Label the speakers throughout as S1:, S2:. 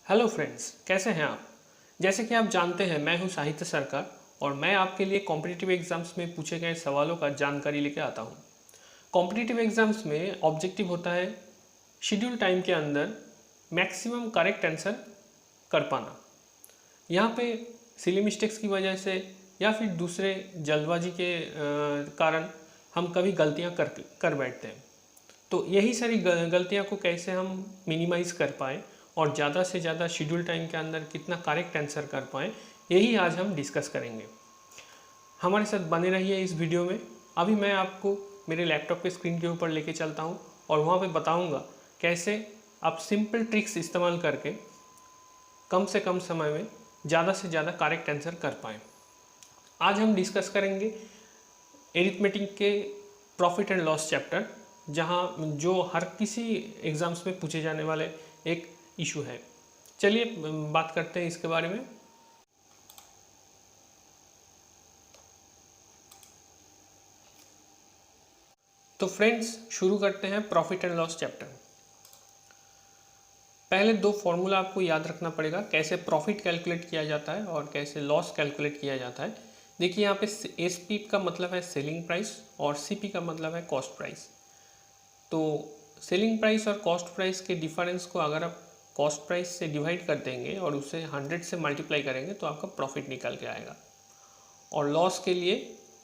S1: Hello friends, कैसे हैं आप। जैसे कि आप जानते हैं, मैं हूं साहित्य सरकार और मैं आपके लिए कॉम्पिटिटिव एग्जाम्स में पूछे गए सवालों का जानकारी लेके आता हूं। कॉम्पिटिटिव एग्जाम्स में ऑब्जेक्टिव होता है शेड्यूल टाइम के अंदर मैक्सिमम करेक्ट आंसर कर पाना। यहाँ पे सिली मिस्टेक्स की वजह से या फिर दूसरे जल्दबाजी के कारण हम कभी गलतियाँ कर बैठते हैं। तो यही सारी गलतियाँ को कैसे हम मिनिमाइज़ कर पाएँ और ज़्यादा से ज़्यादा शेड्यूल टाइम के अंदर कितना करेक्ट आंसर कर पाएँ, यही आज हम डिस्कस करेंगे। हमारे साथ बने रहिए इस वीडियो में। अभी मैं आपको मेरे लैपटॉप के स्क्रीन के ऊपर लेके चलता हूँ और वहाँ पे बताऊँगा कैसे आप सिंपल ट्रिक्स इस्तेमाल करके कम से कम समय में ज़्यादा से ज़्यादा करेक्ट आंसर कर पाएँ। आज हम डिस्कस करेंगे एरिथमेटिक के प्रॉफिट एंड लॉस चैप्टर, जहाँ जो हर किसी एग्ज़ाम्स में पूछे जाने वाले एक इशू है। चलिए बात करते हैं इसके बारे में। तो फ्रेंड्स, शुरू करते हैं प्रॉफिट एंड लॉस चैप्टर। पहले दो फॉर्मूला आपको याद रखना पड़ेगा, कैसे प्रॉफिट कैलकुलेट किया जाता है और कैसे लॉस कैलकुलेट किया जाता है। देखिए, यहाँ पे एसपी का मतलब है सेलिंग प्राइस और सीपी का मतलब है कॉस्ट प्राइस। तो सेलिंग प्राइस और कॉस्ट प्राइस के डिफरेंस को अगर आप कॉस्ट प्राइस से डिवाइड कर देंगे और उसे 100 से मल्टीप्लाई करेंगे तो आपका प्रॉफिट निकल के आएगा। और लॉस के लिए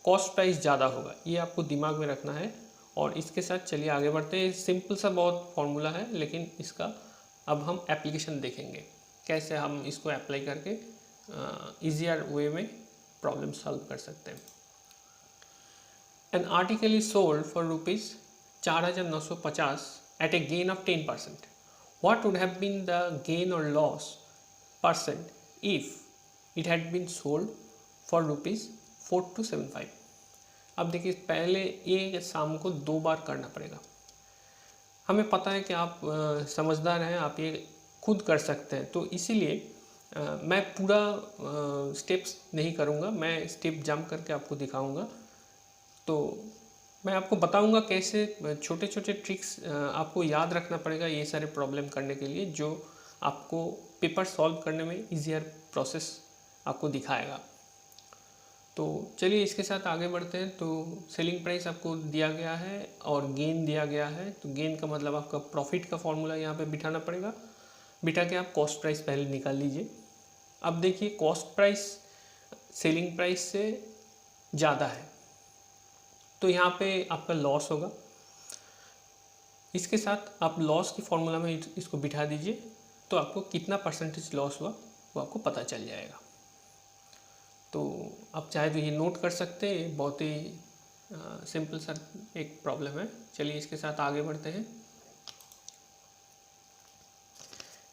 S1: कॉस्ट प्राइस ज़्यादा होगा, ये आपको दिमाग में रखना है। और इसके साथ चलिए आगे बढ़ते हैं। सिंपल सा बहुत फॉर्मूला है, लेकिन इसका अब हम एप्लीकेशन देखेंगे, कैसे हम इसको अप्लाई करके ईजियर वे में प्रॉब्लम सॉल्व कर सकते हैं। N article is sold for ₹4,950 at a gain of 10%. What would have been the gain or loss percent if it had been sold for ₹4275? अब देखिए, पहले ये शाम को 2 बार करना पड़ेगा। हमें पता है कि आप समझदार हैं, आप ये खुद कर सकते हैं, तो इसीलिए मैं पूरा स्टेप्स नहीं करूँगा, मैं स्टेप जंप करके आपको दिखाऊँगा। तो मैं आपको बताऊंगा कैसे छोटे छोटे ट्रिक्स आपको याद रखना पड़ेगा ये सारे प्रॉब्लम करने के लिए, जो आपको पेपर सॉल्व करने में ईजियर प्रोसेस आपको दिखाएगा। तो चलिए इसके साथ आगे बढ़ते हैं। तो सेलिंग प्राइस आपको दिया गया है और गेन दिया गया है। तो गेन का मतलब आपका प्रॉफिट का फॉर्मूला यहाँ पे बिठाना पड़ेगा। बिठा के आप कॉस्ट प्राइस पहले निकाल लीजिए। अब देखिए, कॉस्ट प्राइस सेलिंग प्राइस से ज़्यादा है तो यहाँ पे आपका लॉस होगा। इसके साथ आप लॉस की फॉर्मूला में इसको बिठा दीजिए, तो आपको कितना परसेंटेज लॉस हुआ वो आपको पता चल जाएगा। तो आप चाहे तो ये नोट कर सकते हैं, बहुत ही सिंपल सा एक प्रॉब्लम है। चलिए इसके साथ आगे बढ़ते हैं।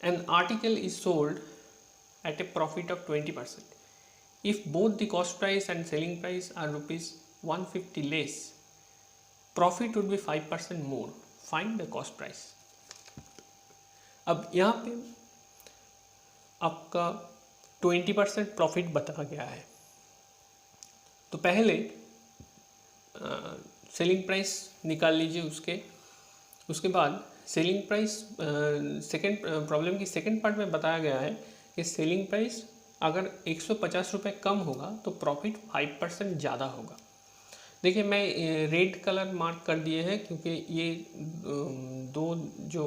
S1: N article is sold at A profit of 20%. If both the cost price and selling price are ₹150 less, profit would be 5% more. Find the cost price. अब यहाँ पे आपका 20% प्रॉफिट बता गया है। तो पहले सेलिंग प्राइस निकाल लीजिए, उसके बाद सेलिंग प्राइस सेकेंड प्रॉब्लम की सेकेंड पार्ट में बताया गया है कि सेलिंग प्राइस अगर 150 रुपये कम होगा तो प्रॉफिट 5% ज़्यादा होगा। देखिए, मैं रेड कलर मार्क कर दिए हैं क्योंकि ये दो जो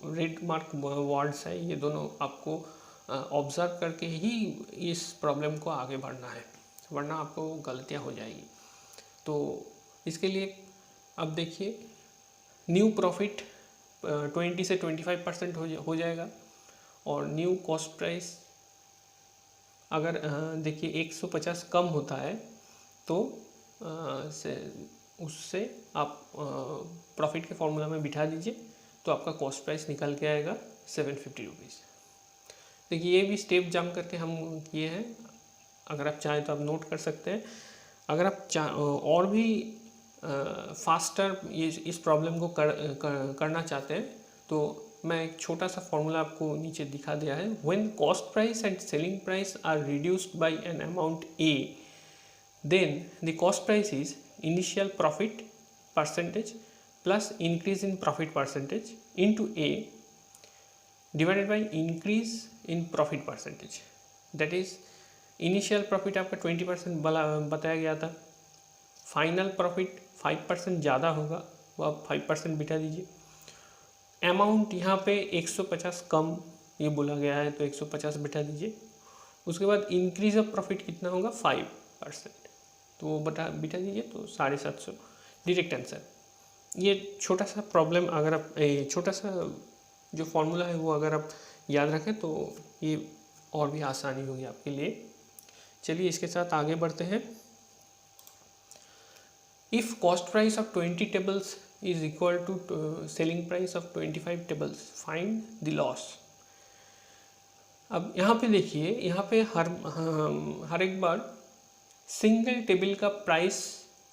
S1: रेड मार्क वर्ड्स है, ये दोनों आपको ऑब्जर्व करके ही इस प्रॉब्लम को आगे बढ़ना है, वरना आपको गलतियां हो जाएगी। तो इसके लिए अब देखिए, न्यू प्रॉफिट 20 से 25% हो जाएगा और न्यू कॉस्ट प्राइस अगर देखिए 150 कम होता है तो उससे आप प्रॉफिट के फॉर्मूला में बिठा दीजिए, तो आपका कॉस्ट प्राइस निकल के आएगा 750 रुपीज़। देखिए, ये भी स्टेप जंप करके हम किए हैं, अगर आप चाहें तो आप नोट कर सकते हैं। अगर आप और भी फास्टर इस प्रॉब्लम को करना चाहते हैं तो मैं एक छोटा सा फॉर्मूला आपको नीचे दिखा दिया है। When cost price and selling price are reduced by an amount A, then the cost price is initial profit percentage plus increase in profit percentage into A divided by increase in profit percentage, that is initial profit आपका 20% बताया गया था, final profit 5% ज़्यादा होगा, वो आप 5% बिठा दीजिए। अमाउंट यहाँ पे 150 कम ये बोला गया है तो 150 बिठा दीजिए। उसके बाद इंक्रीज ऑफ प्रॉफिट कितना होगा 5%, तो वो बिठा दीजिए, तो 750 डायरेक्ट आंसर। ये छोटा सा प्रॉब्लम अगर आप छोटा सा जो फॉर्मूला है वो अगर आप याद रखें तो ये और भी आसानी होगी आपके लिए। चलिए इसके साथ आगे बढ़ते हैं। If cost price of 20 tables is equal to selling price of 25 tables, find the loss. अब यहाँ पे देखिए, यहाँ पे हर एक बार सिंगल टेबल का प्राइस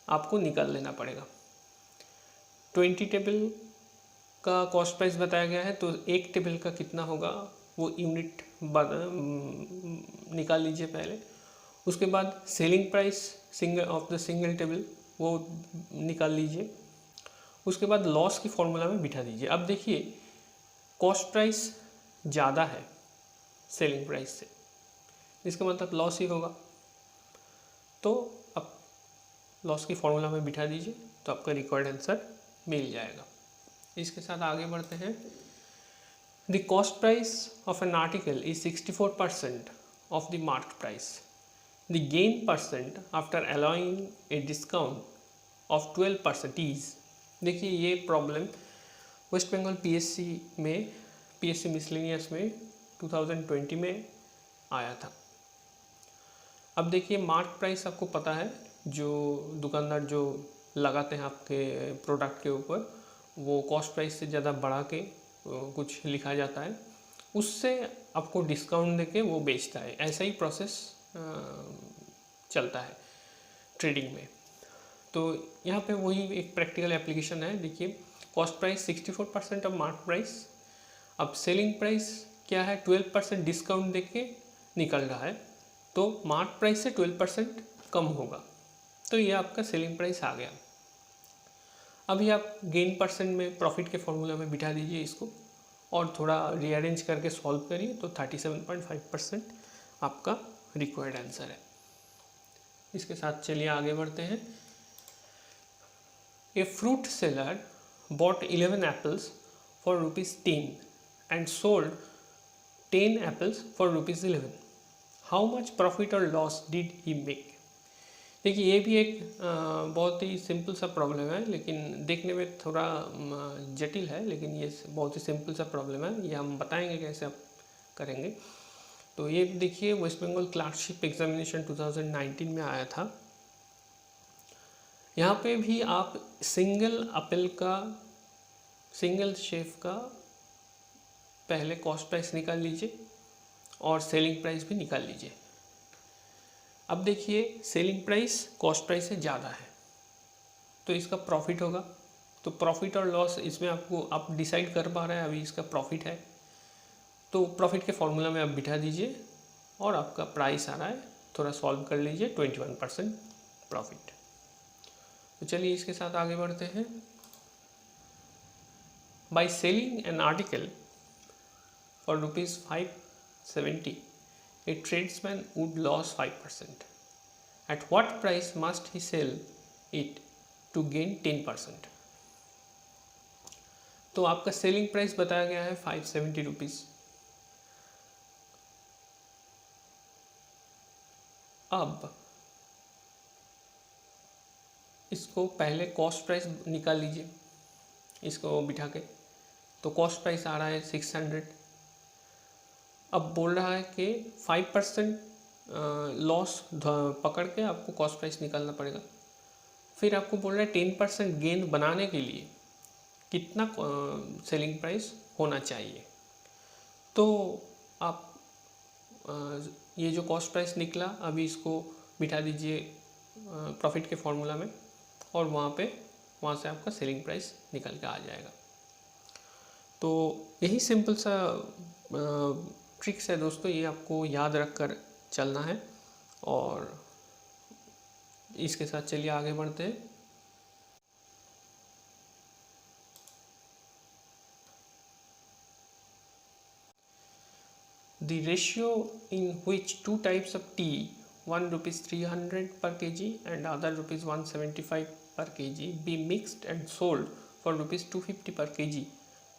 S1: आपको निकाल लेना पड़ेगा। 20 टेबल का कॉस्ट प्राइस बताया गया है तो एक टेबल का कितना होगा वो यूनिट निकाल लीजिए पहले। उसके बाद सेलिंग प्राइस सिंगल टेबल वो निकाल लीजिए। उसके बाद लॉस की फॉर्मूला में बिठा दीजिए। अब देखिए कॉस्ट प्राइस ज़्यादा है सेलिंग प्राइस से, इसका मतलब लॉस ही होगा, तो अब लॉस की फॉर्मूला में बिठा दीजिए तो आपका रिक्वायर्ड आंसर मिल जाएगा। इसके साथ आगे बढ़ते हैं। The cost price of an article is 64% of the market price. The gain percent after allowing a discount of 12% is. देखिए ये problem West Bengal PSC miscellaneous में 2020 में आया था। अब देखिए मार्क प्राइस आपको पता है, जो दुकानदार जो लगाते हैं आपके प्रोडक्ट के ऊपर, वो कॉस्ट प्राइस से ज़्यादा बढ़ा के कुछ लिखा जाता है, उससे आपको डिस्काउंट देके वो बेचता है। ऐसा ही प्रोसेस चलता है ट्रेडिंग में। तो यहाँ पे वही एक प्रैक्टिकल एप्लीकेशन है। देखिए cost price 64% of market price, अब सेलिंग प्राइस क्या है 12% डिस्काउंट देके निकल रहा है, तो मार्केट प्राइस से 12% कम होगा, तो ये आपका सेलिंग प्राइस आ गया। अभी आप गेन परसेंट में प्रॉफिट के फॉर्मूला में बिठा दीजिए इसको और थोड़ा रीअरेंज करके सॉल्व करिए, तो 37.5% आपका रिक्वायर्ड आंसर है। इसके साथ चलिए आगे बढ़ते हैं। A fruit seller bought 11 apples for ₹10 and sold 10 apples for ₹11. How much profit or loss did he make? देखिए ये भी एक बहुत ही सिंपल सा प्रॉब्लम है, लेकिन देखने में थोड़ा जटिल है, लेकिन ये बहुत ही सिंपल सा प्रॉब्लम है। ये हम बताएंगे कैसे आप करेंगे। तो ये देखिए वेस्ट बंगाल क्लर्कशिप एग्जामिनेशन 2019 में आया था। यहाँ पे भी आप सिंगल शेफ का पहले कॉस्ट प्राइस निकाल लीजिए और सेलिंग प्राइस भी निकाल लीजिए। अब देखिए सेलिंग प्राइस कॉस्ट प्राइस से ज़्यादा है तो इसका प्रॉफिट होगा, तो प्रॉफिट और लॉस इसमें आप डिसाइड कर पा रहे हैं। अभी इसका प्रॉफिट है तो प्रॉफिट के फॉर्मूला में आप बिठा दीजिए और आपका प्राइस आ रहा है, थोड़ा सॉल्व कर लीजिए, 21% प्रॉफिट। तो चलिए इसके साथ आगे बढ़ते हैं। By selling an article for ₹570, a tradesman would lose 5%. At what price must he sell it to gain 10%? तो आपका सेलिंग प्राइस बताया गया है ₹570। अब इसको पहले कॉस्ट प्राइस निकाल लीजिए, इसको बिठा के, तो कॉस्ट प्राइस आ रहा है 600। अब बोल रहा है कि 5% लॉस पकड़ के आपको कॉस्ट प्राइस निकालना पड़ेगा। फिर आपको बोल रहा है 10% गेन बनाने के लिए कितना सेलिंग प्राइस होना चाहिए। तो आप ये जो कॉस्ट प्राइस निकला अभी इसको बिठा दीजिए प्रॉफिट के फॉर्मूला में और वहाँ से आपका सेलिंग प्राइस निकल के आ जाएगा। तो यही सिंपल सा ट्रिक्स है दोस्तों, ये आपको याद रख कर चलना है। और इसके साथ चलिए आगे बढ़ते हैं। the ratio in which two types of tea, one rupees 300 per kg and other rupees 175 per kg, be mixed and sold for rupees 250 per kg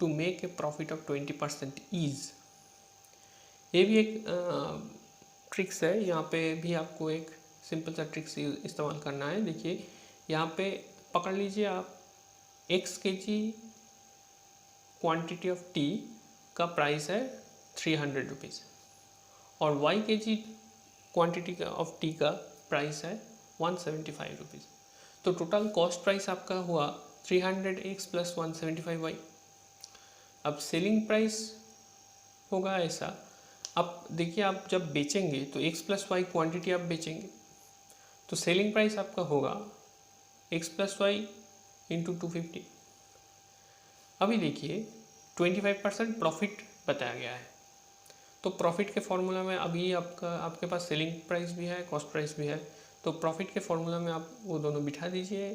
S1: to make a profit of 20% is। ये भी एक tricks है। यहाँ पे भी आपको एक simple सा ट्रिक्स इस्तेमाल करना है। देखिए यहाँ पे पकड़ लीजिए आप x kg quantity of T का प्राइस है 300 रुपीज़ और y kg quantity of T का प्राइस है 175 रुपीज़। तो टोटल कॉस्ट प्राइस आपका हुआ 300x प्लस 175y। अब सेलिंग प्राइस होगा ऐसा। अब देखिए आप जब बेचेंगे तो x प्लस वाई क्वान्टिटी आप बेचेंगे तो सेलिंग प्राइस आपका होगा x प्लस वाई इंटू 250। अभी देखिए 25% प्रॉफिट बताया गया है। तो प्रॉफिट के फॉर्मूला में अभी आपके पास सेलिंग प्राइस भी है, कॉस्ट प्राइस भी है। तो प्रॉफिट के फॉर्मूला में आप वो दोनों बिठा दीजिए,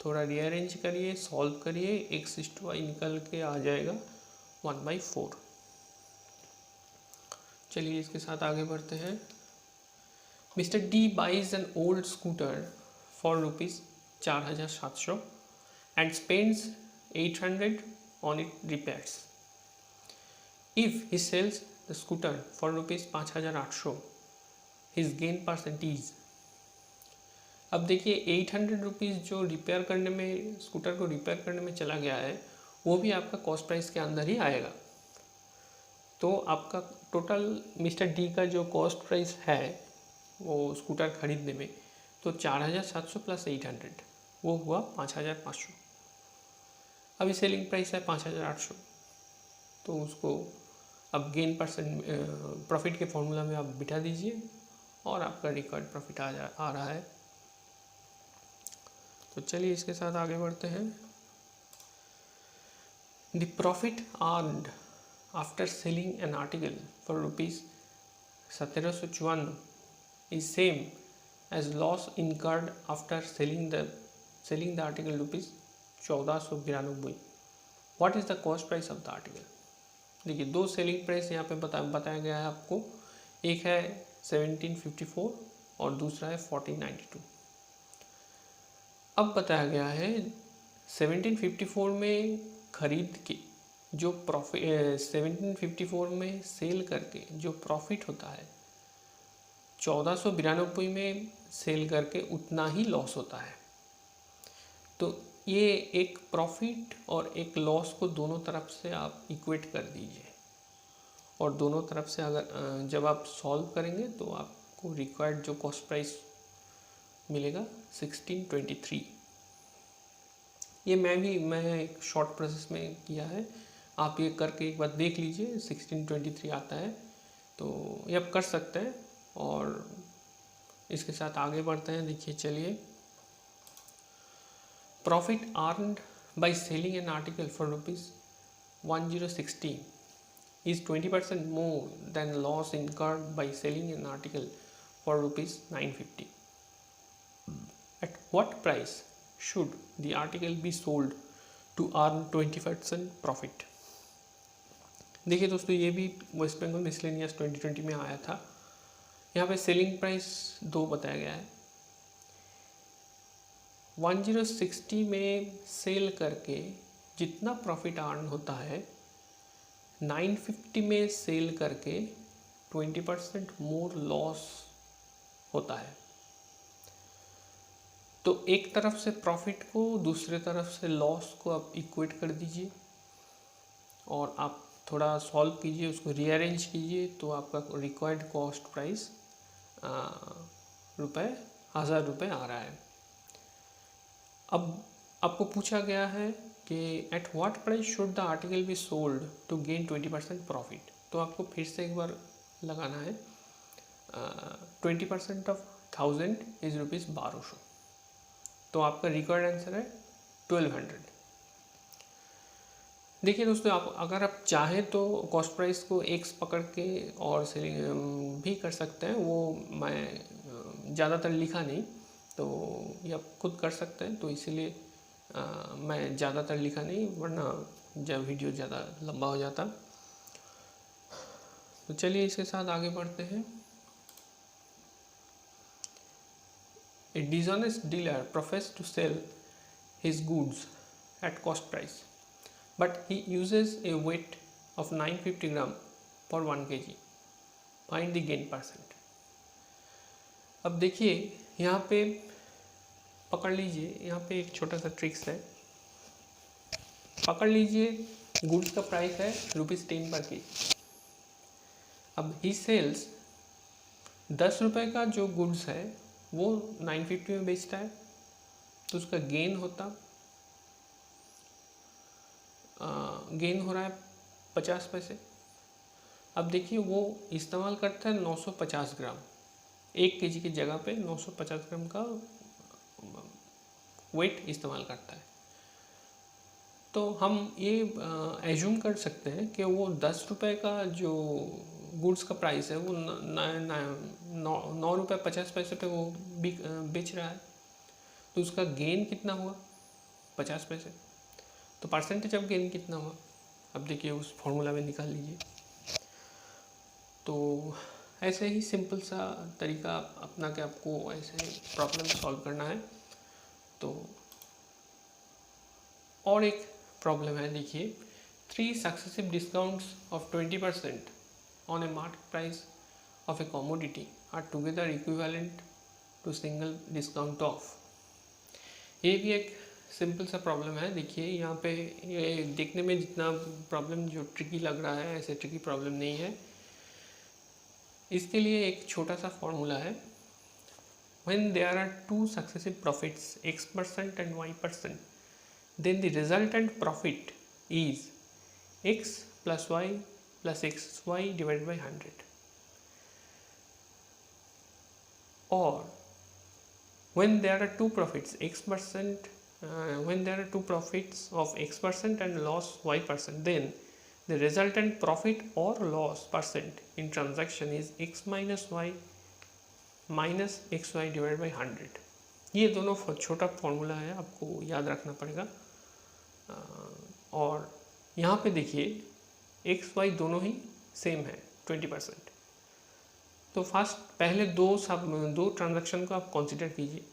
S1: थोड़ा रीअरेंज करिए, सॉल्व करिए, x/y निकल के आ जाएगा 1/4। चलिए इसके साथ आगे बढ़ते हैं। Mister D buys an old scooter for rupees 4700 and spends 800 on its repairs. If he sells the scooter for rupees 5800, his gain percentage। अब देखिए 800 रुपीज़ जो रिपेयर करने में, स्कूटर को रिपेयर करने में चला गया है, वो भी आपका कॉस्ट प्राइस के अंदर ही आएगा। तो आपका टोटल मिस्टर डी का जो कॉस्ट प्राइस है वो स्कूटर खरीदने में, तो 4700 प्लस 800 वो हुआ 5500। अभी सेलिंग प्राइस है 5800। तो उसको अब गेन परसेंट प्रॉफिट के फॉर्मूला में आप बिठा दीजिए और आपका रिकॉर्ड प्रॉफिट आ रहा है। तो चलिए इसके साथ आगे बढ़ते हैं। The profit earned after selling an article for rupees 1754 is same as loss incurred after selling the article rupees 1492। What is the cost price of the article. देखिए दो सेलिंग प्राइस यहाँ पे बताया गया है आपको। एक है 1754 और दूसरा है 1492। अब बताया गया है 1754 में खरीद के जो प्रॉफिट 1754 में सेल करके जो प्रॉफिट होता है 1492 में सेल करके उतना ही लॉस होता है। तो ये एक प्रॉफिट और एक लॉस को दोनों तरफ से आप इक्वेट कर दीजिए और दोनों तरफ से अगर जब आप सॉल्व करेंगे तो आपको रिक्वायर्ड जो कॉस्ट प्राइस मिलेगा 1623। ये मैं एक शॉर्ट प्रोसेस में किया है, आप ये करके एक बार देख लीजिए 1623 आता है। तो ये आप कर सकते हैं और इसके साथ आगे बढ़ते हैं। देखिए चलिए, profit earned by selling an article for rupees 1060 is 20% more than loss incurred by selling an article for rupees 950. At what price should the article be sold to earn 20% profit? देखिए दोस्तों, ये भी वेस्ट बंगाल मिसलेनियस 2020 में आया था। यहाँ पे selling price 2 बताया गया है। 1060 में सेल करके जितना प्रॉफिट अर्न होता है 950 में सेल करके 20% मोर लॉस होता है। तो एक तरफ से प्रॉफिट को, दूसरे तरफ से लॉस को आप इक्वेट कर दीजिए और आप थोड़ा सॉल्व कीजिए, उसको रीअरेंज कीजिए, तो आपका रिक्वायर्ड कॉस्ट प्राइस 1000 रुपये आ रहा है। अब आपको पूछा गया है कि at what price should the article be sold to gain 20% profit. तो आपको फिर से एक बार लगाना है 20% ऑफ 1000 इज रुपीज़ 1200। तो आपका रिक्वायर्ड आंसर है 1200। देखिए दोस्तों, अगर आप चाहें तो कॉस्ट प्राइस को एक्स पकड़ के और सेलिंग भी कर सकते हैं। वो मैं ज़्यादातर लिखा नहीं, तो ये आप खुद कर सकते हैं। तो इसीलिए मैं ज़्यादातर लिखा नहीं, वरना जब वीडियो ज़्यादा लंबा हो जाता। तो चलिए इसके साथ आगे बढ़ते हैं। A dishonest dealer professes to sell his goods at cost price, but he uses a weight of 950 gram per 1 kg. Find the gain percent. अब देखिए यहाँ पे पकड़ लीजिए, यहाँ पे एक छोटा सा ट्रिक्स है। पकड़ लीजिए गुड्स का प्राइस है ₹10 पर के। अब ही सेल्स 10 रुपये का जो गुड्स है वो 950 में बेचता है, तो उसका गेन हो रहा है 50 पैसे। अब देखिए वो इस्तेमाल करता है 950 ग्राम, 1 केजी की जगह पे 950 ग्राम का वेट इस्तेमाल करता है। तो हम ये एज्यूम कर सकते हैं कि वो 10 रुपये का जो गुड्स का प्राइस है वो 9 रुपये 50 पैसे पे वो बेच रहा है, तो उसका गेन कितना हुआ 50 पैसे। तो परसेंटेज ऑफ गेन कितना हुआ, अब देखिए उस फॉर्मूला में निकाल लीजिए। तो ऐसे ही सिंपल सा तरीका अपना के आपको ऐसे प्रॉब्लम सॉल्व करना है। तो और एक प्रॉब्लम है, देखिए 3 successive discounts of 20% on a market price of a commodity are together equivalent to single discount of. ये भी एक सिंपल सा प्रॉब्लम है। देखिए यहाँ पे ये देखने में जितना प्रॉब्लम जो ट्रिकी लग रहा है, ऐसे ट्रिकी प्रॉब्लम नहीं है। इसके लिए एक छोटा सा फॉर्मूला है। When there are 2 successive profits x% and y%, then the resultant profit is x plus y plus xy divided by 100. Or when there are 2 profits when there are 2 profits of x% and loss y%, then the resultant profit or loss percent in transaction is x minus y minus xy divided by 100. ये दोनों छोटा formula है, आपको याद रखना पड़ेगा। और यहाँ पे देखिए एक्स वाई दोनों ही सेम है 20%। तो पहले दो ट्रांजैक्शन को आप कंसिडर कीजिए।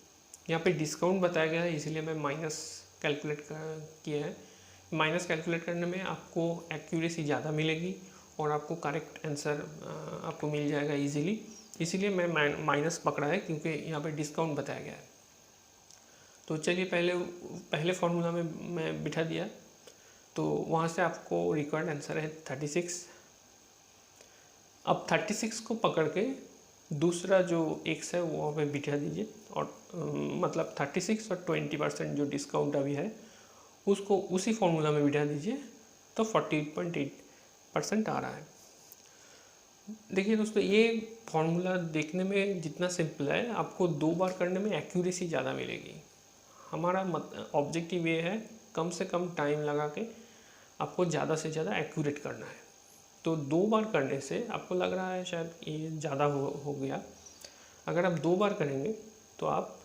S1: यहाँ पे डिस्काउंट बताया गया है, इसीलिए मैं माइनस कैलकुलेट किया है। माइनस कैलकुलेट करने में आपको एक्यूरेसी ज़्यादा मिलेगी और आपको करेक्ट आंसर आपको मिल जाएगा इजीली, इसीलिए मैं माइनस पकड़ा है क्योंकि यहाँ पे डिस्काउंट बताया गया है। तो चलिए पहले फॉर्मूला में मैं बिठा दिया, तो वहाँ से आपको रिक्वायर्ड आंसर है 36। अब 36 को पकड़ के दूसरा जो x है वो वहाँ पे बिठा दीजिए, और मतलब 36 और 20% जो डिस्काउंट अभी है उसको उसी फॉर्मूला में बिठा दीजिए, तो 48.8% आ रहा है। देखिए दोस्तों, ये फॉर्मूला देखने में जितना सिंपल है, आपको 2 बार करने में एक्यूरेसी ज़्यादा मिलेगी। हमारा ऑब्जेक्टिव ये है कम से कम टाइम लगा के आपको ज़्यादा से ज़्यादा एक्यूरेट करना है। तो 2 बार करने से आपको लग रहा है शायद ये ज़्यादा हो गया। अगर आप 2 बार करेंगे तो आप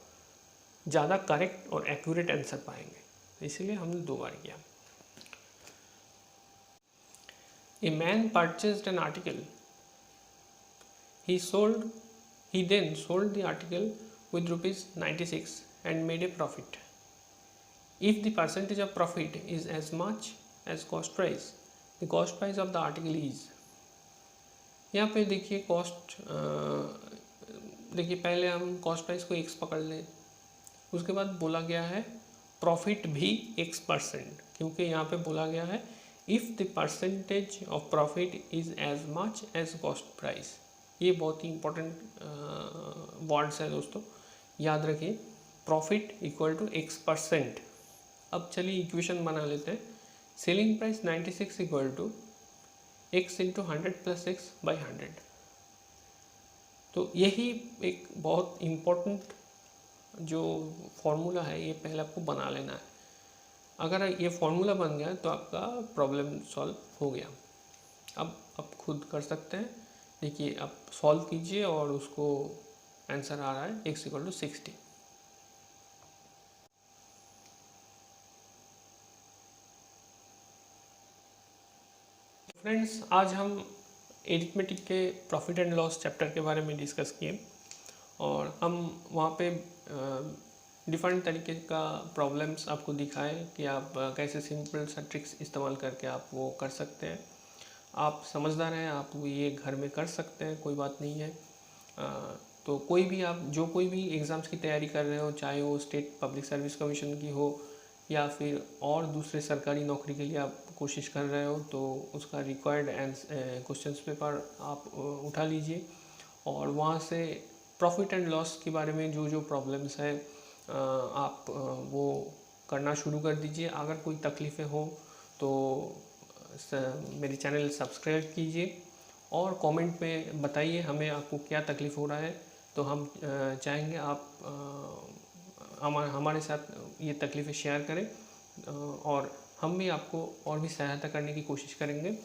S1: ज़्यादा करेक्ट और एक्यूरेट आंसर पाएंगे, इसीलिए हमने 2 बार किया। A man purchased an article, he then sold the article with ₹96 and made a profit. If the percentage of profit is as much as cost price, the cost price of the article is। यहाँ पे देखिए देखिए पहले हम cost price को x पकड़ लें, उसके बाद बोला गया है प्रॉफिट भी x%, क्योंकि यहाँ पे बोला गया है if the percentage of profit is as much as cost price. ये बहुत ही इंपॉर्टेंट वर्ड्स है दोस्तों, याद रखिए। Profit equal to x%। अब चलिए इक्वेशन बना लेते हैं। Selling price 96 equal to x into 100 plus x by 100। तो यही एक बहुत इम्पोर्टेंट जो फॉर्मूला है, ये पहले आपको बना लेना है। अगर ये फॉर्मूला बन गया तो आपका प्रॉब्लम सॉल्व हो गया। अब आप खुद कर सकते हैं। देखिए आप सॉल्व कीजिए और उसको आंसर आ रहा है x इक्वल टू 60। फ्रेंड्स, आज हम एरिथमेटिक के प्रॉफिट एंड लॉस चैप्टर के बारे में डिस्कस किए और हम वहाँ पे डिफरेंट तरीके का प्रॉब्लम्स आपको दिखाए कि आप कैसे सिंपल सा ट्रिक्स इस्तेमाल करके आप वो कर सकते हैं। आप समझदार हैं, आप ये घर में कर सकते हैं, कोई बात नहीं है। तो कोई भी आप कोई भी एग्ज़ाम्स की तैयारी कर रहे हो, चाहे वो स्टेट पब्लिक सर्विस कमीशन की हो या फिर और दूसरे सरकारी नौकरी के लिए आप कोशिश कर रहे हो, तो उसका रिक्वायर्ड क्वेश्चंस पेपर आप उठा लीजिए और वहाँ से प्रॉफिट एंड लॉस के बारे में जो प्रॉब्लम्स है आप वो करना शुरू कर दीजिए। अगर कोई तकलीफ़ें हो तो मेरे चैनल सब्सक्राइब कीजिए और कमेंट में बताइए हमें आपको क्या तकलीफ़ हो रहा है, तो हम चाहेंगे आप हमारे साथ ये तकलीफ़ें शेयर करें और हम भी आपको और भी सहायता करने की कोशिश करेंगे।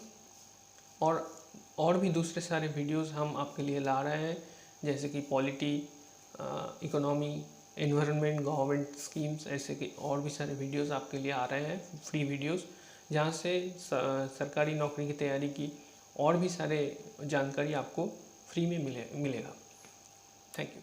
S1: और भी दूसरे सारे वीडियोस हम आपके लिए ला रहे हैं, जैसे कि polity, economy, environment, government schemes, ऐसे के और भी सारे वीडियोस आपके लिए आ रहे हैं, फ्री वीडियोस, जहाँ से सरकारी नौकरी की तैयारी की और भी सारे जानकारी आपको फ्री में मिलेगा। Thank you.